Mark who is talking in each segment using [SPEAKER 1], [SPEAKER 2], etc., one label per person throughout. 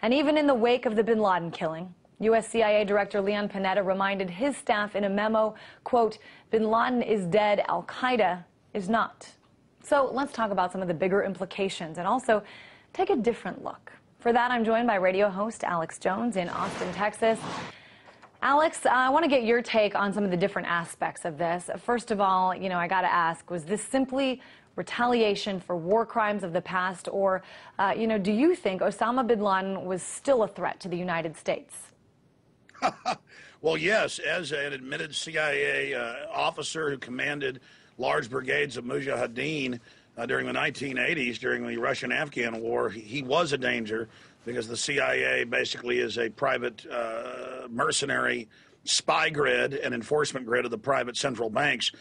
[SPEAKER 1] And even in the wake of the bin Laden killing, U.S. CIA Director Leon Panetta reminded his staff in a memo, quote, bin Laden is dead, al-Qaeda is not. So let's talk about some of the bigger implications and also take a different look. For that, I'm joined by radio host Alex Jones in Austin, Texas. Alex, I want to get your take on some of the different aspects of this. First of all, I got to ask, was this simply retaliation for war crimes of the past, or, do you think Osama bin Laden was still a threat to the United States?
[SPEAKER 2] Well, yes, as an admitted CIA officer who commanded large brigades of mujahideen during the 1980s, during the Russian-Afghan war, he was a danger because the CIA basically is a private mercenary spy grid and enforcement grid of the private central banks.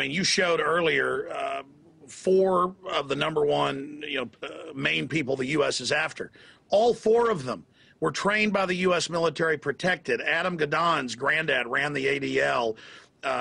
[SPEAKER 2] You showed earlier 4 of the number 1 main people the U.S. is after. All 4 of them were trained by the U.S. military, protected. Adam Gadon's granddad ran the ADL.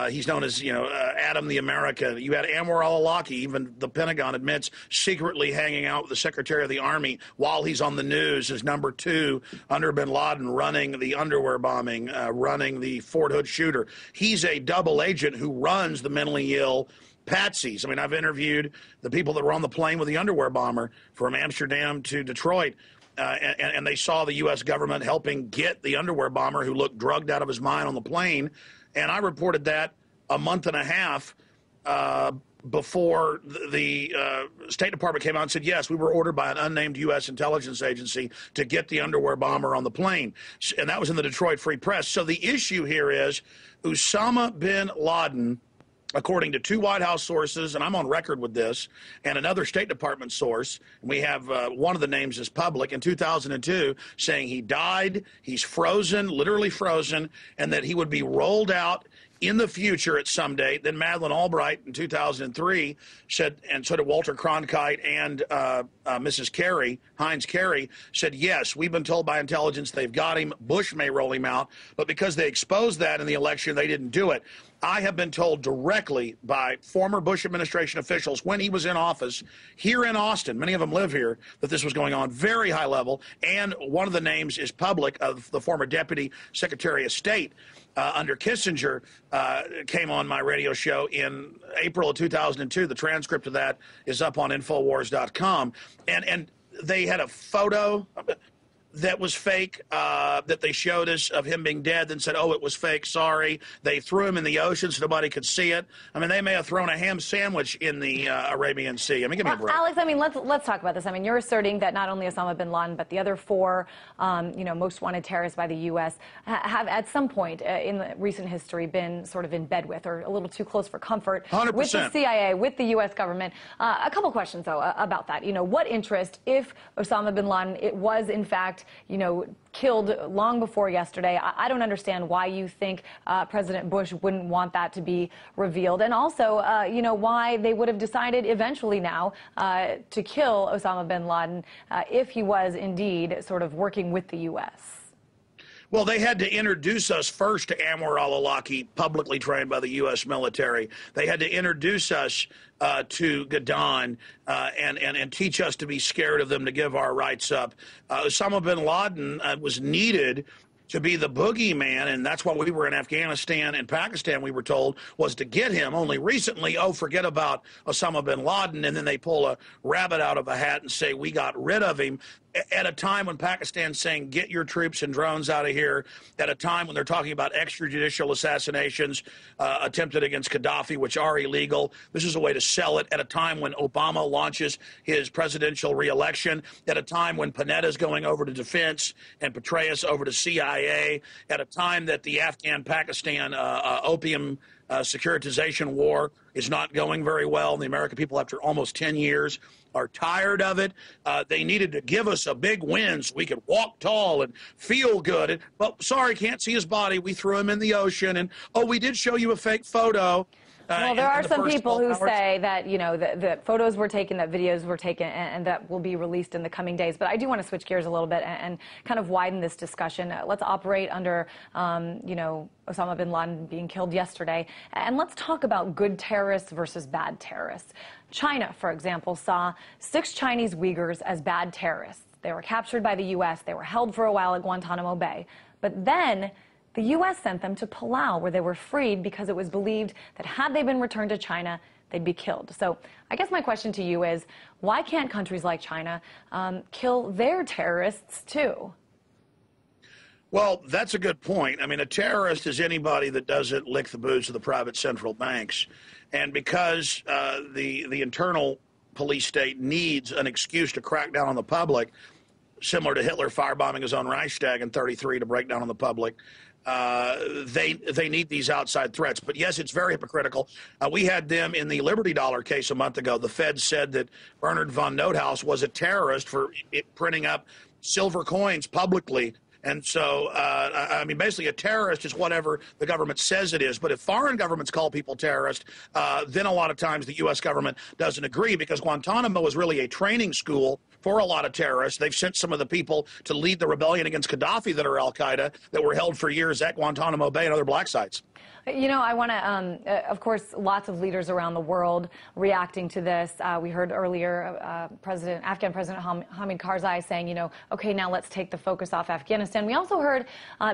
[SPEAKER 2] He's known as, Adam the American. You had Anwar al-Awlaki, even the Pentagon admits, secretly hanging out with the Secretary of the Army while he's on the news as number 2 under bin Laden, running the underwear bombing, running the Fort Hood shooter. He's a double agent who runs the mentally ill patsies. I've interviewed the people that were on the plane with the underwear bomber from Amsterdam to Detroit. And they saw the U.S. government helping get the underwear bomber who looked drugged out of his mind on the plane. And I reported that a month and a half before the State Department came out and said, yes, we were ordered by an unnamed U.S. intelligence agency to get the underwear bomber on the plane. And that was in the Detroit Free Press. So the issue here is Osama bin Laden, according to 2 White House sources, and I'm on record with this, and another State Department source, and we have one of the names is public, in 2002, saying he died, he's frozen, literally frozen, and that he would be rolled out in the future at some date. Then Madeleine Albright in 2003 said, and so did Walter Cronkite and Mrs. Kerry, Heinz Kerry, said, yes, we've been told by intelligence they've got him. Bush may roll him out, but because they exposed that in the election, they didn't do it. I have been told directly by former Bush administration officials when he was in office here in Austin, many of them live here, that this was going on very high level. And one of the names is public of the former Deputy Secretary of State under Kissinger came on my radio show in April of 2002. The transcript of that is up on Infowars.com. And they had a photo that was fake, that they showed us of him being dead, then said, oh, it was fake, sorry. They threw him in the ocean so nobody could see it. They may have thrown a ham sandwich in the Arabian Sea. Give me a break.
[SPEAKER 1] Alex, let's talk about this. You're asserting that not only Osama bin Laden, but the other 4, most wanted terrorists by the U.S. have at some point in the recent history been sort of in bed with or a little too close for comfort
[SPEAKER 2] 100%.
[SPEAKER 1] with the CIA, with the U.S. government. A couple questions, though, about that. What interest, if Osama bin Laden, it was, in fact, killed long before yesterday. I don't understand why you think President Bush wouldn't want that to be revealed. And also, why they would have decided eventually now to kill Osama bin Laden if he was indeed sort of working with the U.S.
[SPEAKER 2] Well, they had to introduce us first to Anwar al-Awlaki, publicly trained by the U.S. military. They had to introduce us to Gadon and teach us to be scared of them, to give our rights up. Osama bin Laden was needed to be the boogeyman, and that's why we were in Afghanistan and Pakistan, we were told, was to get him. Only recently, forget about Osama bin Laden, and then they pull a rabbit out of a hat and say, we got rid of him. At a time when Pakistan's saying, get your troops and drones out of here, at a time when they're talking about extrajudicial assassinations attempted against Gaddafi, which are illegal. This is a way to sell it. At a time when Obama launches his presidential reelection, at a time when Panetta's going over to defense and Petraeus over to CIA, at a time that the Afghan-Pakistan opium securitization war is not going very well. The American people, after almost 10 years, are tired of it. They needed to give us a big win so we could walk tall and feel good. But sorry, can't see his body. We threw him in the ocean. And, oh, we did show you a fake photo.
[SPEAKER 1] Well, there are some people who say that, the photos were taken, that videos were taken, and that will be released in the coming days. But I do want to switch gears a little bit and kind of widen this discussion. Let's operate under, Osama bin Laden being killed yesterday. And let's talk about good terrorists versus bad terrorists. China, for example, saw 6 Chinese Uyghurs as bad terrorists. They were captured by the U.S. They were held for a while at Guantanamo Bay. But then the U.S. sent them to Palau, where they were freed because it was believed that had they been returned to China, they'd be killed. So I guess my question to you is, why can't countries like China kill their terrorists too?
[SPEAKER 2] Well, that's a good point. I mean, a terrorist is anybody that doesn't lick the boots of the private central banks. And because the internal police state needs an excuse to crack down on the public, similar to Hitler firebombing his own Reichstag in '33 to break down on the public, they need these outside threats. But yes, it's very hypocritical. We had them in the Liberty Dollar case a month ago. The Fed said that Bernard von Noothaus was a terrorist for printing up silver coins publicly. And so, I mean, basically a terrorist is whatever the government says it is. But if foreign governments call people terrorists, then a lot of times the U.S. government doesn't agree, because Guantanamo is really a training school for a lot of terrorists. They've sent some of the people to lead the rebellion against Gaddafi that are al-Qaeda, that were held for years at Guantanamo Bay and other black sites.
[SPEAKER 1] You know, I want to, of course, lots of leaders around the world reacting to this. We heard earlier Afghan President Hamid Karzai saying, you know, okay, now let's take the focus off Afghanistan. We also heard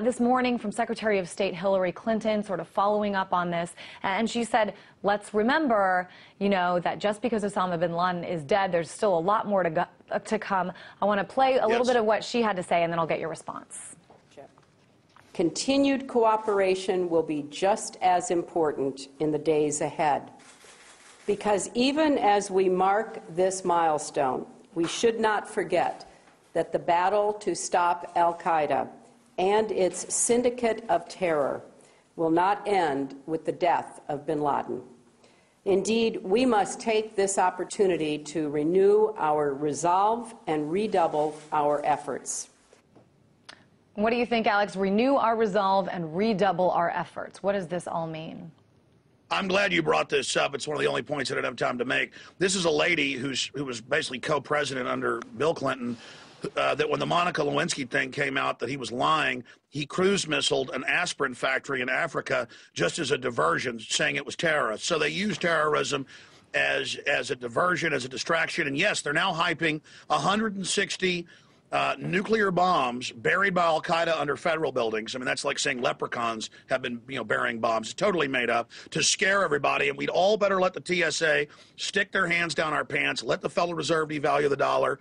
[SPEAKER 1] this morning from Secretary of State Hillary Clinton sort of following up on this. And she said, let's remember, you know, that just because Osama bin Laden is dead, there's still a lot more to come. I want to play a little bit of what she had to say, and then I'll get your response.
[SPEAKER 3] Continued cooperation will be just as important in the days ahead, because even as we mark this milestone, we should not forget that the battle to stop al-Qaeda and its syndicate of terror will not end with the death of bin Laden. Indeed, we must take this opportunity to renew our resolve and redouble our efforts.
[SPEAKER 1] What do you think, Alex? Renew our resolve and redouble our efforts. What does this all mean?
[SPEAKER 2] I'm glad you brought this up. It's one of the only points I didn't have time to make. This is a lady who was basically co-president under Bill Clinton, that when the Monica Lewinsky thing came out that he was lying, he cruise missiled an aspirin factory in Africa just as a diversion, saying it was terrorist. So they use terrorism as a diversion, as a distraction. And yes, they're now hyping 160 nuclear bombs buried by al-Qaeda under federal buildings. I mean, that's like saying leprechauns have been, burying bombs. It's totally made up to scare everybody. And we'd all better let the TSA stick their hands down our pants, let the Federal Reserve devalue the dollar,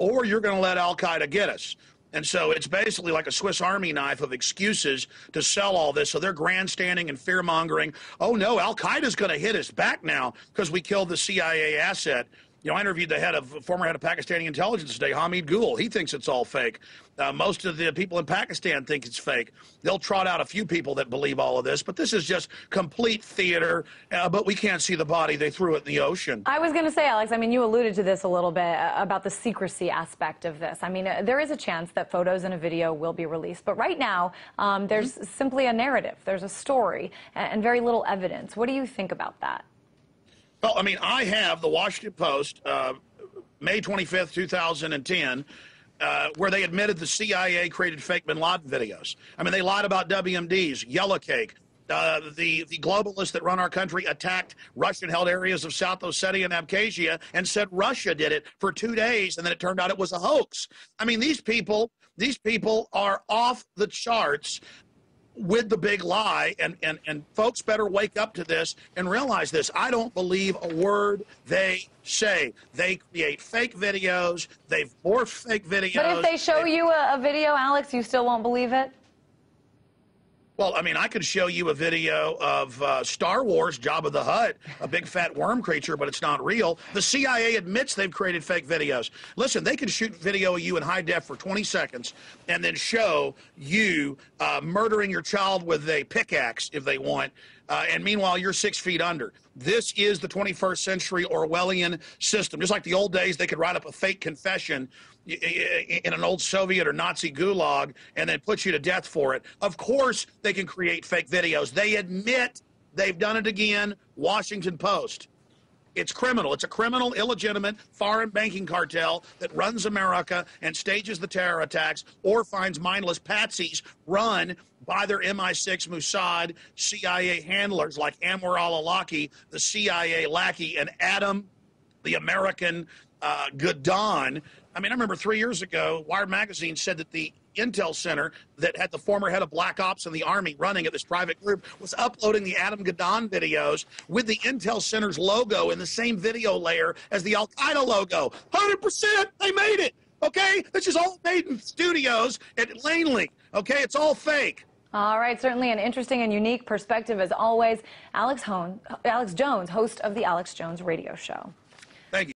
[SPEAKER 2] or you're going to let al-Qaeda get us. And so it's basically like a Swiss Army knife of excuses to sell all this. So they're grandstanding and fear-mongering. Oh, no, al-Qaeda's going to hit us back now because we killed the CIA asset. I interviewed the former head of Pakistani intelligence today, Hamid Gul. He thinks it's all fake. Most of the people in Pakistan think it's fake. They'll trot out a few people that believe all of this, but this is just complete theater. But we can't see the body. They threw it in the ocean.
[SPEAKER 1] I was going to say, Alex, I mean, you alluded to this a little bit about the secrecy aspect of this. I mean, there is a chance that photos and a video will be released. But right now, there's simply a narrative. There's a story and very little evidence. What do you think about that?
[SPEAKER 2] Well, I mean, I have the Washington Post, May 25th, 2010, where they admitted the CIA created fake bin Laden videos. I mean, they lied about WMDs, Yellow Cake. The globalists that run our country attacked Russian-held areas of South Ossetia and Abkhazia and said Russia did it for 2 days, and then it turned out it was a hoax. I mean, these people are off the charts with the big lie, and folks better wake up to this and realize this. I don't believe a word they say. They create fake videos. They've morphed fake videos.
[SPEAKER 1] But if they show you a video, Alex, you still won't believe it?
[SPEAKER 2] Well, I mean, I could show you a video of Star Wars, Jabba the Hutt, a big fat worm creature, but it's not real. The CIA admits they've created fake videos. Listen, they can shoot video of you in high def for 20 seconds and then show you murdering your child with a pickaxe if they want. And meanwhile, you're 6 feet under. This is the 21st century Orwellian system. Just like the old days, they could write up a fake confession in an old Soviet or Nazi gulag and then put you to death for it. Of course, they can create fake videos. They admit they've done it again. Washington Post. It's criminal. It's a criminal, illegitimate foreign banking cartel that runs America and stages the terror attacks or finds mindless patsies run by their MI6, Mossad, CIA handlers like Anwar al-Awlaki, the CIA lackey, and Adam, the American Gadon. I mean, I remember 3 years ago, Wired Magazine said that the Intel Center that had the former head of Black Ops in the Army running at this private group was uploading the Adam Gadon videos with the Intel Center's logo in the same video layer as the Al-Qaeda logo. 100%, they made it, okay? This is all made in studios at Langley, okay? It's all fake.
[SPEAKER 1] All right, certainly an interesting and unique perspective as always. Alex Jones, host of the Alex Jones Radio Show.
[SPEAKER 2] Thank you.